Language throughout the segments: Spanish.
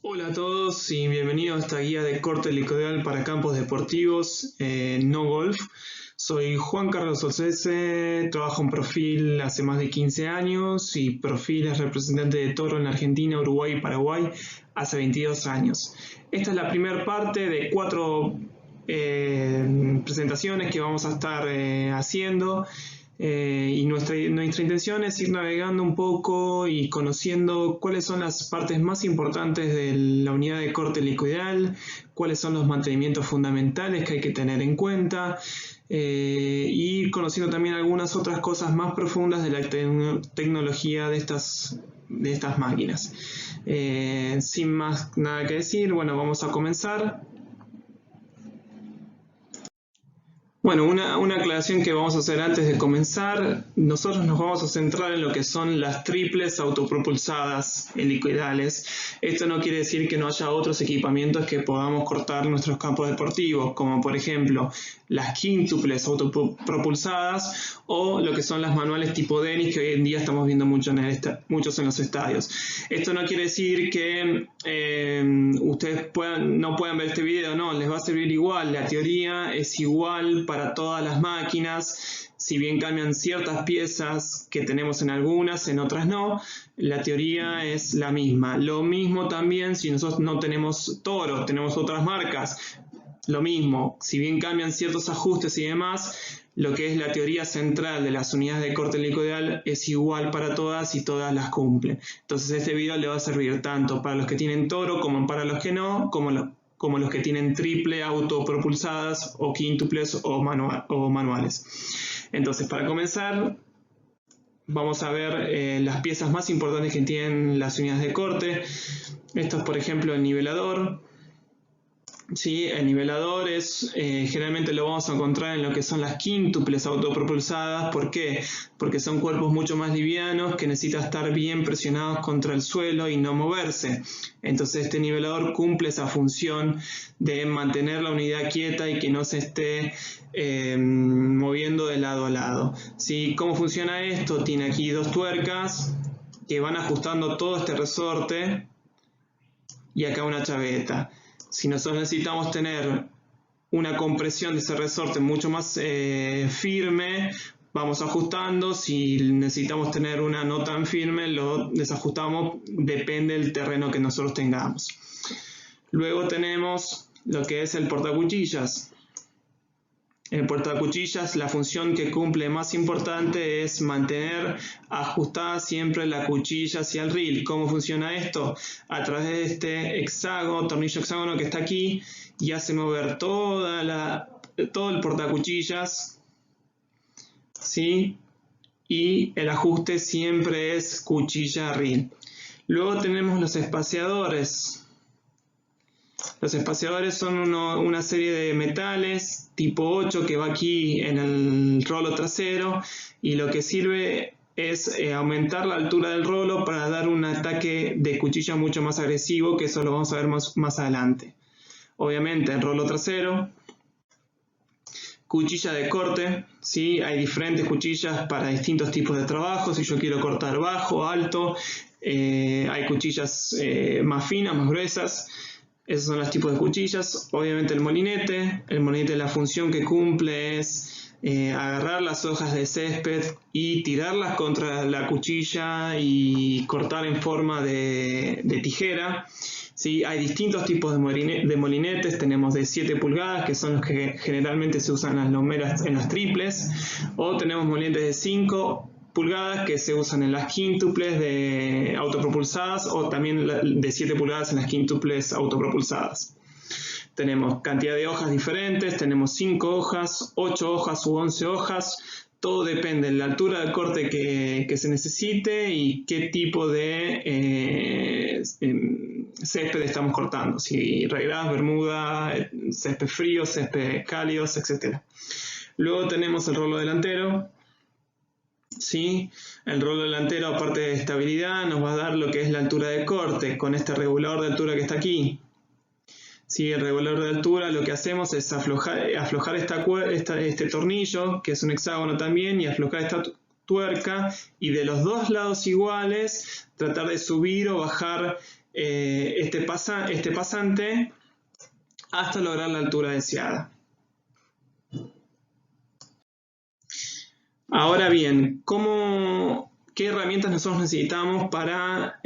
Hola a todos y bienvenidos a esta guía de corte helicoidal para campos deportivos no golf. Soy Juan Carlos Ocese, trabajo en Profil hace más de 15 años y Profil es representante de toro en Argentina, Uruguay y Paraguay hace 22 años. Esta es la primera parte de 4 presentaciones que vamos a estar haciendo. Y nuestra intención es ir navegando un poco y conociendo cuáles son las partes más importantes de la unidad de corte helicoidal, cuáles son los mantenimientos fundamentales que hay que tener en cuenta, y conociendo también algunas otras cosas más profundas de la tecnología de estas máquinas. Sin más nada que decir, bueno, vamos a comenzar. Bueno, una aclaración que vamos a hacer antes de comenzar. Nosotros nos vamos a centrar en lo que son las triples autopropulsadas helicoidales. Esto no quiere decir que no haya otros equipamientos que podamos cortar nuestros campos deportivos, como por ejemplo las quíntuples autopropulsadas o lo que son las manuales tipo Dennis, que hoy en día estamos viendo muchos en los estadios. Esto no quiere decir que ustedes no puedan ver este video, no, les va a servir igual. La teoría es igual para todas las máquinas, si bien cambian ciertas piezas que tenemos en algunas, en otras no, la teoría es la misma. Lo mismo también si nosotros no tenemos Toro, tenemos otras marcas, lo mismo, si bien cambian ciertos ajustes y demás, lo que es la teoría central de las unidades de corte helicoidal es igual para todas y todas las cumplen. Entonces este video le va a servir tanto para los que tienen Toro como para los que no, como los que tienen triple autopropulsadas o quíntuples o manuales. Entonces, para comenzar, vamos a ver las piezas más importantes que tienen las unidades de corte. Esto es, por ejemplo, el nivelador. Sí, el nivelador generalmente lo vamos a encontrar en lo que son las quíntuples autopropulsadas. ¿Por qué? Porque son cuerpos mucho más livianos que necesitan estar bien presionados contra el suelo y no moverse. Entonces este nivelador cumple esa función de mantener la unidad quieta y que no se esté moviendo de lado a lado. ¿Sí? ¿Cómo funciona esto? Tiene aquí 2 tuercas que van ajustando todo este resorte y acá una chaveta. Si nosotros necesitamos tener una compresión de ese resorte mucho más firme, vamos ajustando. Si necesitamos tener una no tan firme, lo desajustamos, depende del terreno que nosotros tengamos. Luego tenemos lo que es el portacuchillas. El portacuchillas, la función que cumple más importante es mantener ajustada siempre la cuchilla hacia el reel. ¿Cómo funciona esto? A través de este hexágono, tornillo hexágono que está aquí, y hace mover todo el portacuchillas, ¿sí? Y el ajuste siempre es cuchilla reel. Luego tenemos los espaciadores. Los espaciadores son una serie de metales tipo 8 que va aquí en el rolo trasero, y lo que sirve es aumentar la altura del rolo para dar un ataque de cuchilla mucho más agresivo, que eso lo vamos a ver más adelante. Obviamente el rolo trasero, cuchilla de corte, ¿sí? Hay diferentes cuchillas para distintos tipos de trabajo. Si yo quiero cortar bajo, alto, hay cuchillas más finas, más gruesas. Esos son los tipos de cuchillas. Obviamente el molinete. La función que cumple es agarrar las hojas de césped y tirarlas contra la cuchilla y cortar en forma de tijera. ¿Sí? Hay distintos tipos de molinetes. Tenemos de 7 pulgadas, que son los que generalmente se usan en las triples, o tenemos molinetes de 5 pulgadas que se usan en las quíntuples de autopropulsadas, o también de 7 pulgadas en las quíntuples autopropulsadas. Tenemos cantidad de hojas diferentes, tenemos 5 hojas, 8 hojas u 11 hojas. Todo depende de la altura de corte que se necesite y qué tipo de césped estamos cortando. Si regras, bermuda, césped frío, césped cálidos, etc. Luego tenemos el rolo delantero. ¿Sí? El rolo delantero, aparte de estabilidad, nos va a dar lo que es la altura de corte con este regulador de altura que está aquí. ¿Sí? El regulador de altura, lo que hacemos es aflojar este tornillo, que es un hexágono también, y aflojar esta tuerca, y de los dos lados iguales tratar de subir o bajar este pasante hasta lograr la altura deseada. Ahora bien, ¿qué herramientas nosotros necesitamos para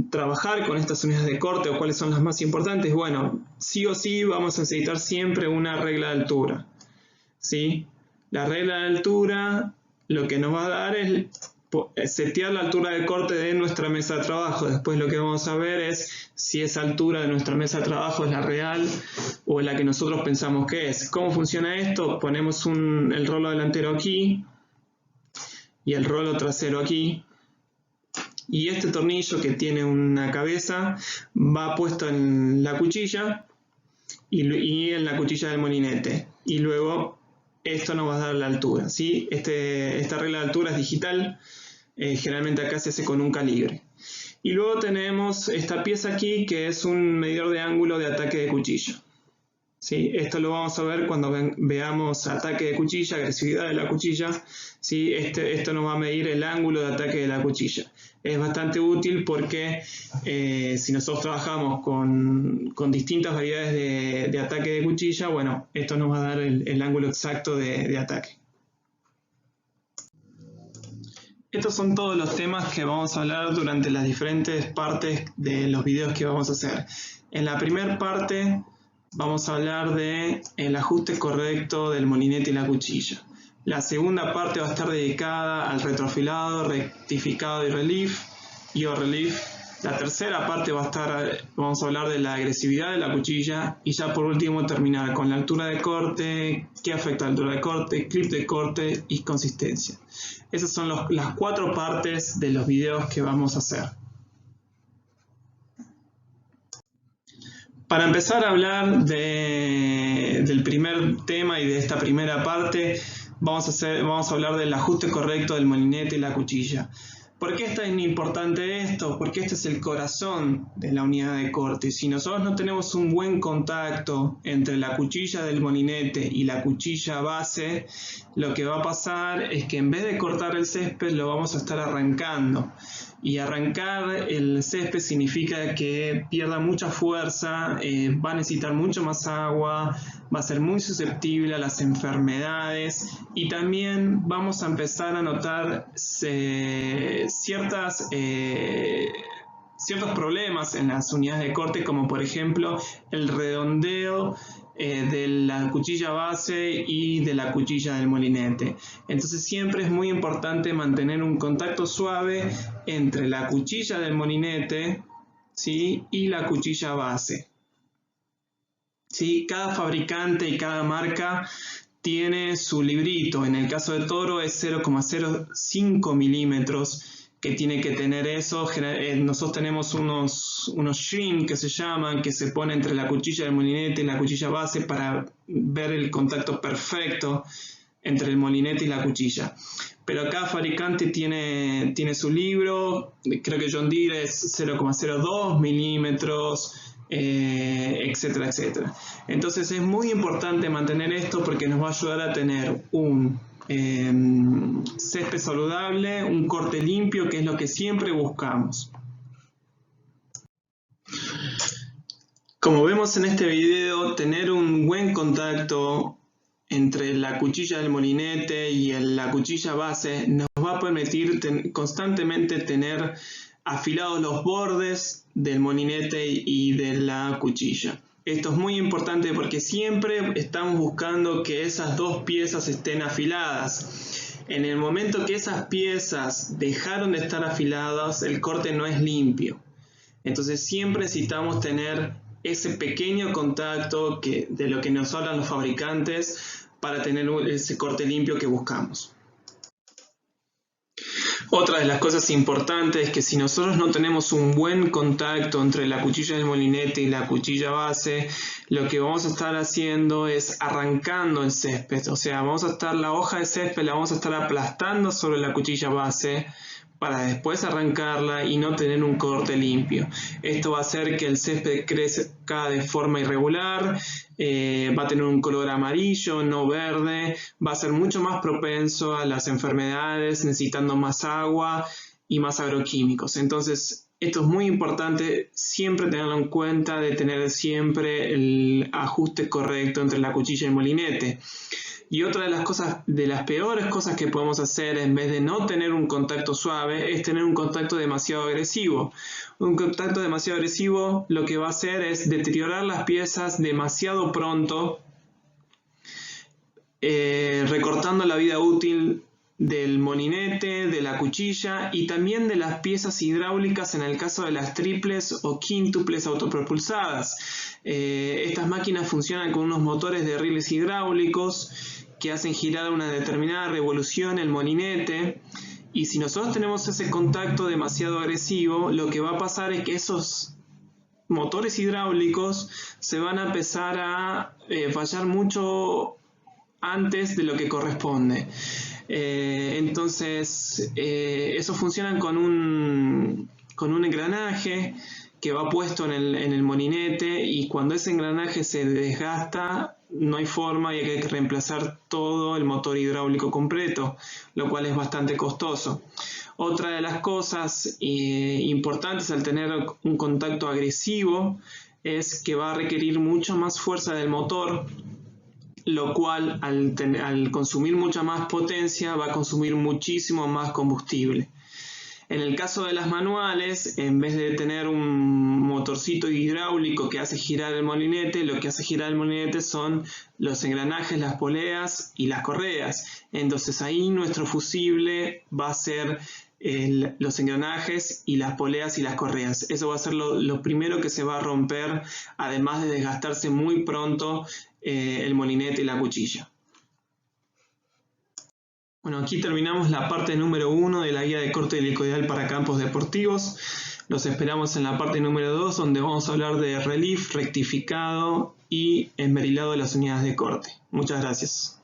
trabajar con estas unidades de corte o cuáles son las más importantes? Bueno, sí o sí vamos a necesitar siempre una regla de altura, ¿sí? La regla de altura lo que nos va a dar es setear la altura de corte de nuestra mesa de trabajo. Después lo que vamos a ver es si esa altura de nuestra mesa de trabajo es la real o la que nosotros pensamos que es. ¿Cómo funciona esto? Ponemos el rolo delantero aquí y el rolo trasero aquí. Y este tornillo que tiene una cabeza va puesto en la cuchilla y en la cuchilla del molinete. Y luego esto nos va a dar la altura, ¿sí? Esta regla de altura es digital. Generalmente acá se hace con un calibre. Y luego tenemos esta pieza aquí que es un medidor de ángulo de ataque de cuchilla. ¿Sí? Esto lo vamos a ver cuando veamos ataque de cuchilla, agresividad de la cuchilla. ¿Sí? Esto nos va a medir el ángulo de ataque de la cuchilla. Es bastante útil porque si nosotros trabajamos con distintas variedades de ataque de cuchilla, bueno, esto nos va a dar el ángulo exacto de ataque. Estos son todos los temas que vamos a hablar durante las diferentes partes de los videos que vamos a hacer. En la primera parte vamos a hablar del ajuste correcto del molinete y la cuchilla. La segunda parte va a estar dedicada al retroafilado, rectificado y relief. La tercera parte vamos a hablar de la agresividad de la cuchilla y ya por último terminar con la altura de corte, qué afecta a la altura de corte, clip de corte y consistencia. Esas son las 4 partes de los videos que vamos a hacer. Para empezar a hablar del primer tema y de esta primera parte, vamos a hablar del ajuste correcto del molinete y la cuchilla. ¿Por qué es tan importante esto? Porque este es el corazón de la unidad de corte. Si nosotros no tenemos un buen contacto entre la cuchilla del molinete y la cuchilla base, lo que va a pasar es que en vez de cortar el césped lo vamos a estar arrancando. Y arrancar el césped significa que pierda mucha fuerza, va a necesitar mucho más agua, va a ser muy susceptible a las enfermedades y también vamos a empezar a notar ciertos problemas en las unidades de corte, como por ejemplo el redondeo de la cuchilla base y de la cuchilla del molinete. Entonces siempre es muy importante mantener un contacto suave entre la cuchilla del molinete, ¿sí? Y la cuchilla base. ¿Sí? Cada fabricante y cada marca tiene su librito. En el caso de Toro es 0,05 milímetros que tiene que tener eso. Nosotros tenemos unos shim que se llaman, que se pone entre la cuchilla del molinete y la cuchilla base para ver el contacto perfecto entre el molinete y la cuchilla. Pero cada fabricante tiene su libro. Creo que John Deere es 0,02 milímetros, etcétera, etcétera. Entonces es muy importante mantener esto porque nos va a ayudar a tener un césped saludable, un corte limpio, que es lo que siempre buscamos. Como vemos en este video, tener un buen contacto entre la cuchilla del molinete y la cuchilla base nos va a permitir constantemente tener afilados los bordes del molinete y de la cuchilla. Esto es muy importante porque siempre estamos buscando que esas dos piezas estén afiladas. En el momento que esas piezas dejaron de estar afiladas, el corte no es limpio. Entonces siempre necesitamos tener ese pequeño contacto de lo que nos hablan los fabricantes para tener ese corte limpio que buscamos. Otra de las cosas importantes es que si nosotros no tenemos un buen contacto entre la cuchilla del molinete y la cuchilla base, lo que vamos a estar haciendo es arrancando el césped. O sea, la hoja de césped la vamos a estar aplastando sobre la cuchilla base para después arrancarla y no tener un corte limpio. Esto va a hacer que el césped crezca de forma irregular, va a tener un color amarillo, no verde, va a ser mucho más propenso a las enfermedades, necesitando más agua y más agroquímicos. Entonces Esto es muy importante, siempre tenerlo en cuenta, de tener siempre el ajuste correcto entre la cuchilla y el molinete. Y otra de las cosas, de las peores cosas que podemos hacer en vez de no tener un contacto suave, es tener un contacto demasiado agresivo. Un contacto demasiado agresivo lo que va a hacer es deteriorar las piezas demasiado pronto, recortando la vida útil del molinete, de la cuchilla y también de las piezas hidráulicas en el caso de las triples o quíntuples autopropulsadas. Estas máquinas funcionan con unos motores de rieles hidráulicos que hacen girar una determinada revolución el molinete, y si nosotros tenemos ese contacto demasiado agresivo, lo que va a pasar es que esos motores hidráulicos se van a empezar a fallar mucho antes de lo que corresponde. Entonces, eso funciona con un engranaje que va puesto en el molinete, y cuando ese engranaje se desgasta, no hay forma y hay que reemplazar todo el motor hidráulico completo, lo cual es bastante costoso. Otra de las cosas importantes al tener un contacto agresivo es que va a requerir mucha más fuerza del motor, lo cual al consumir mucha más potencia va a consumir muchísimo más combustible. En el caso de las manuales, en vez de tener un motorcito hidráulico que hace girar el molinete, lo que hace girar el molinete son los engranajes, las poleas y las correas. Entonces ahí nuestro fusible va a ser los engranajes y las poleas y las correas. Eso va a ser lo primero que se va a romper, además de desgastarse muy pronto el molinete y la cuchilla. Bueno, aquí terminamos la parte número 1 de la guía de corte helicoidal para campos deportivos. Los esperamos en la parte número 2, donde vamos a hablar de relief, rectificado y esmerilado de las unidades de corte. Muchas gracias.